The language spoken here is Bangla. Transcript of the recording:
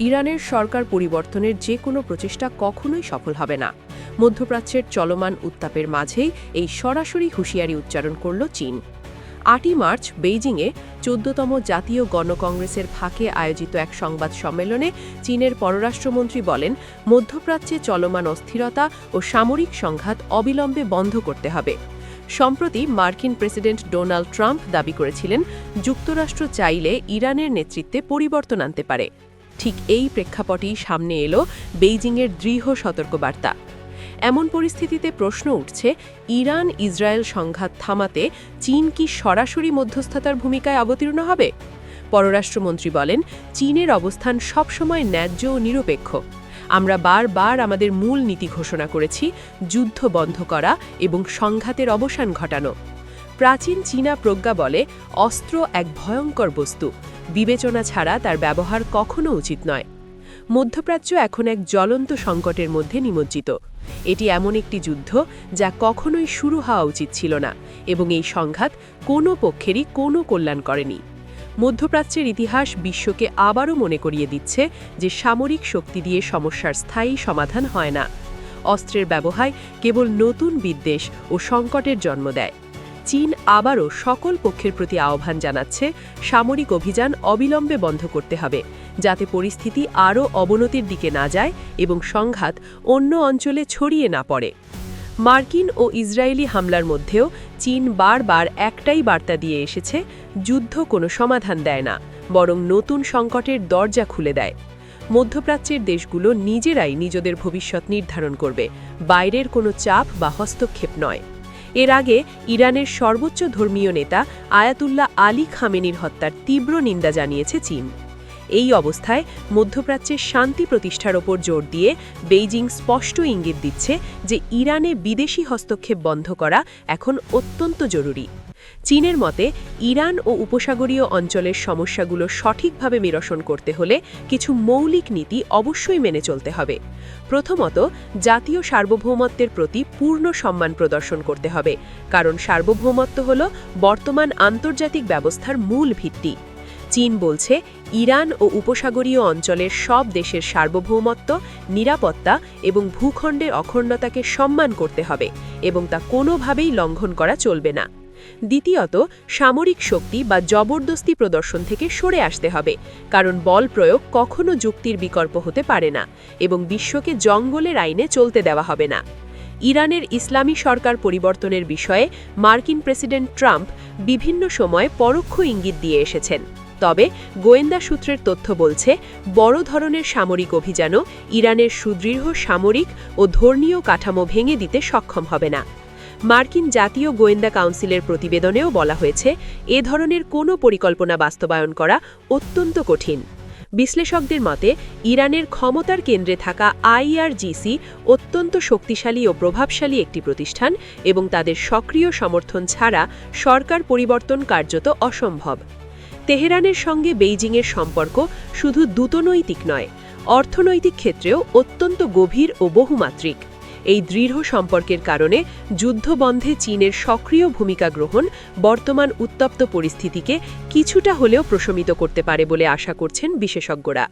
ইরানের সরকার পরিবর্তনের যে কোনো প্রচেষ্টা কখনোই সফল হবে না। মধ্যপ্রাচ্যের চলমান উত্তাপের মাঝেই এই সরাসরি হুঁশিয়ারি উচ্চারণ করল চীন। ৮ই মার্চ বেইজিংয়ে ১৪তম জাতীয় গণকংগ্রেসের ফাঁকে আয়োজিত এক সংবাদ সম্মেলনে চীনের পররাষ্ট্রমন্ত্রী বলেন, মধ্যপ্রাচ্যে চলমান অস্থিরতা ও সামরিক সংঘাত অবিলম্বে বন্ধ করতে হবে। সম্প্রতি মার্কিন প্রেসিডেন্ট ডোনাল্ড ট্রাম্প দাবি করেছিলেন, যুক্তরাষ্ট্র চাইলে ইরানের নেতৃত্বে পরিবর্তন আনতে পারে। ঠিক এই প্রেক্ষাপটেই সামনে এলো বেইজিংয়ের দৃঢ় সতর্কবার্তা। এমন পরিস্থিতিতে প্রশ্ন উঠছে, ইরান ইসরায়েল সংঘাত থামাতে চীন কি সরাসরি মধ্যস্থতার ভূমিকায় অবতীর্ণ হবে? পররাষ্ট্রমন্ত্রী বলেন, চীনের অবস্থান সবসময় ন্যায্য ও নিরপেক্ষ। আমরা বারবার আমাদের মূল নীতি ঘোষণা করেছি, যুদ্ধ বন্ধ করা এবং সংঘাতের অবসান ঘটানো। প্রাচীন চীনা প্রজ্ঞা বলে, অস্ত্র এক ভয়ঙ্কর বস্তু, বিবেচনা ছাড়া তার ব্যবহার কখনো উচিত নয়। মধ্যপ্রাচ্য এখন এক জ্বলন্ত সংকটের মধ্যে নিমজ্জিত। এটি এমন একটি যুদ্ধ যা কখনোই শুরু হওয়া উচিত ছিল না, এবং এই সংঘাত কোনো পক্ষেরই কোনো কল্যাণ করেনি। মধ্যপ্রাচ্যের ইতিহাস বিশ্বকে আবারও মনে করিয়ে দিচ্ছে যে সামরিক শক্তি দিয়ে সমস্যার স্থায়ী সমাধান হয় না। অস্ত্রের ব্যবহার কেবল নতুন বিদ্বেষ ও সংকটের জন্ম দেয়। চীন আবারও সকল পক্ষের প্রতি আহ্বান জানাচ্ছে, সামরিক অভিযান অবিলম্বে বন্ধ করতে হবে, যাতে পরিস্থিতি আরও অবনতির দিকে না যায় এবং সংঘাত অন্য অঞ্চলে ছড়িয়ে না পড়ে। মার্কিন ও ইসরায়েলি হামলার মধ্যেও চীন বারবার একটাই বার্তা দিয়ে এসেছে, যুদ্ধ কোনো সমাধান দেয় না, বরং নতুন সংকটের দরজা খুলে দেয়। মধ্যপ্রাচ্যের দেশগুলো নিজেরাই নিজেদের ভবিষ্যৎ নির্ধারণ করবে, বাইরের কোনো চাপ বা হস্তক্ষেপ নয়। এর আগে ইরানের সর্বোচ্চ ধর্মীয় নেতা আয়াতুল্লাহ আলী খামেনির হত্যার তীব্র নিন্দা জানিয়েছে চীন। এই অবস্থায় মধ্যপ্রাচ্যের শান্তি প্রতিষ্ঠার ওপর জোর দিয়ে বেইজিং স্পষ্ট ইঙ্গিত দিচ্ছে যে ইরানে বিদেশি হস্তক্ষেপ বন্ধ করা এখন অত্যন্ত জরুরি। চীনের মতে, ইরান ও উপসাগরীয় অঞ্চলের সমস্যাগুলো সঠিকভাবে নিরসন করতে হলে কিছু মৌলিক নীতি অবশ্যই মেনে চলতে হবে। প্রথমত, জাতীয় সার্বভৌমত্বের প্রতি পূর্ণ সম্মান প্রদর্শন করতে হবে, কারণ সার্বভৌমত্ব হল বর্তমান আন্তর্জাতিক ব্যবস্থার মূল ভিত্তি। চীন বলছে, ইরান ও উপসাগরীয় অঞ্চলের সব দেশের সার্বভৌমত্ব, নিরাপত্তা এবং ভূখণ্ডের অখণ্ডতাকে সম্মান করতে হবে এবং তা কোনোভাবেই লঙ্ঘন করা চলবে না। দ্বিতীয়ত, সামরিক শক্তি বা জবরদস্তি প্রদর্শন থেকে সরে আসতে হবে, কারণ বল প্রয়োগ কখনো যুক্তির বিকল্প হতে পারে না এবং বিশ্বকে জঙ্গলের আইনে চলতে দেওয়া হবে না। ইরানের ইসলামী সরকার পরিবর্তনের বিষয়ে মার্কিন প্রেসিডেন্ট ট্রাম্প বিভিন্ন সময় পরোক্ষ ইঙ্গিত দিয়ে এসেছেন। তবে গোয়েন্দা সূত্রের তথ্য বলছে, বড় ধরনের সামরিক অভিযানও ইরানের সুদৃঢ় সামরিক ও ধর্মীয় কাঠামো ভেঙে দিতে সক্ষম হবে না। মার্কিন জাতীয় গোয়েন্দা কাউন্সিলের প্রতিবেদনেও বলা হয়েছে, এ ধরনের কোনো পরিকল্পনা বাস্তবায়ন করা অত্যন্ত কঠিন। বিশ্লেষকদের মতে, ইরানের ক্ষমতার কেন্দ্রে থাকা আইআরজিসি অত্যন্ত শক্তিশালী ও প্রভাবশালী একটি প্রতিষ্ঠান এবং তাদের সক্রিয় সমর্থন ছাড়া সরকার পরিবর্তন কার্যত অসম্ভব। তেহরানের সঙ্গে বেইজিংয়ের সম্পর্ক শুধু দ্রুতনৈতিক নয়, অর্থনৈতিক ক্ষেত্রেও অত্যন্ত গভীর ও বহুমাত্রিক। এই দৃঢ় সম্পর্কের কারণে যুদ্ধবন্ধে চীনের সক্রিয় ভূমিকা গ্রহণ বর্তমান উত্তপ্ত পরিস্থিতিকে কিছুটা হলেও প্রশমিত করতে পারে বলে আশা করছেন বিশেষজ্ঞরা।